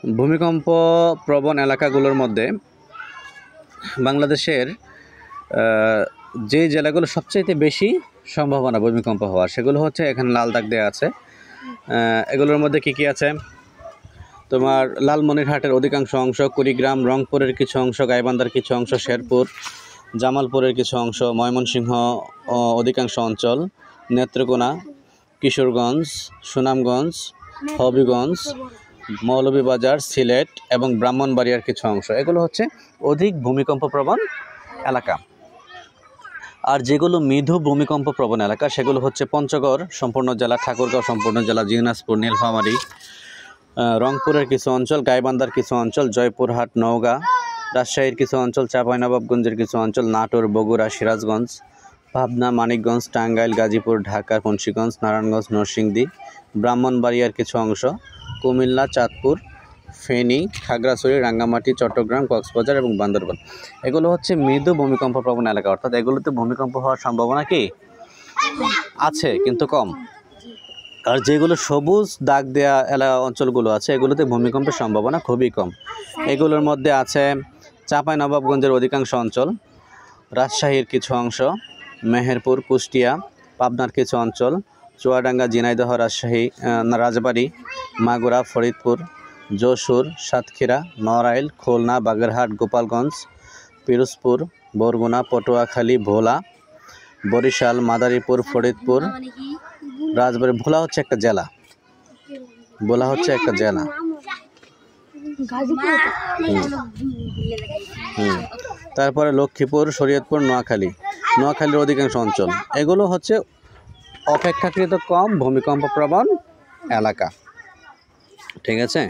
ভূমিকম্প প্রবণ এলাকাগুলোর মধ্যে বাংলাদেশের যে জেলাগুলো সবচাইতে বেশি সম্ভাবনা ভূমিকম্প হওয়ার সেগুলো হচ্ছে এখানে লাল দাগ দেওয়া আছে। এগুলোর মধ্যে কি আছে? তোমার লালমনিরহাটের অধিকাংশ অংশ, কুড়িগ্রাম, রংপুরের কিছু অংশ, গাইবান্ধার কিছু অংশ, শেরপুর, জামালপুরের কিছু অংশ, ময়মনসিংহ অধিকাংশ অঞ্চল, নেত্রকোনা, কিশোরগঞ্জ, সুনামগঞ্জ, হবিগঞ্জ, মৌলভীবাজার, সিলেট এবং ব্রাহ্মণবাড়িয়ার কিছু অংশ। এগুলো হচ্ছে অধিক ভূমিকম্প প্রবণ এলাকা। আর যেগুলো মৃদু ভূমিকম্প প্রবণ এলাকা সেগুলো হচ্ছে পঞ্চগড় সম্পূর্ণ জেলা, ঠাকুরগাঁও সম্পূর্ণ জেলা, দিনাজপুর, নীলফামারী, রংপুরের কিছু অঞ্চল, গাইবান্ধার কিছু অঞ্চল, জয়পুরহাট, নওগাঁ, রাজশাহীর কিছু অঞ্চল, চাঁপাইনবাবগঞ্জের কিছু অঞ্চল, নাটোর, বগুড়া, সিরাজগঞ্জ, পাবনা, মানিকগঞ্জ, টাঙ্গাইল, গাজীপুর, ঢাকা, মুন্সিগঞ্জ, নারায়ণগঞ্জ, নরসিংদী, ব্রাহ্মণবাড়িয়ার কিছু অংশ, কুমিল্লা, চাঁদপুর, ফেনী, খাগড়াছড়ি, রাঙ্গামাটি, চট্টগ্রাম, কক্সবাজার এবং বান্দরবান। এগুলো হচ্ছে মৃদু ভূমিকম্প প্রবণ এলাকা, অর্থাৎ এগুলোতে ভূমিকম্প হওয়ার সম্ভাবনা কি আছে কিন্তু কম। আর যেগুলো সবুজ দাগ দেয়া এলাকা অঞ্চলগুলো আছে এগুলোতে ভূমিকম্পের সম্ভাবনা খুবই কম। এগুলোর মধ্যে আছে চাঁপাইনবাবগঞ্জের অধিকাংশ অঞ্চল, রাজশাহীর কিছু অংশ, মেহেরপুর, কুষ্টিয়া, পাবনার কিছু অঞ্চল, চুয়াডাঙ্গা, ঝিনাইদহ, রাজশাহী, রাজবাড়ী, মাগুরা, ফরিদপুর, যশোর, সাতক্ষীরা, নড়াইল, খুলনা, বাগেরহাট, গোপালগঞ্জ, পিরোজপুর, বরগুনা, পটুয়াখালী, ভোলা, বরিশাল, মাদারীপুর, ফরিদপুর, রাজবাড়ী। ভোলা হচ্ছে একটা জেলা, ভোলা হচ্ছে একটা জেলা। তারপরে লক্ষ্মীপুর, শরীয়তপুর, নোয়াখালীর অধিকাংশ অঞ্চল। এগুলো হচ্ছে অপেক্ষাকৃত কম ভূমিকম্প প্রবণ এলাকা। ঠিক আছে।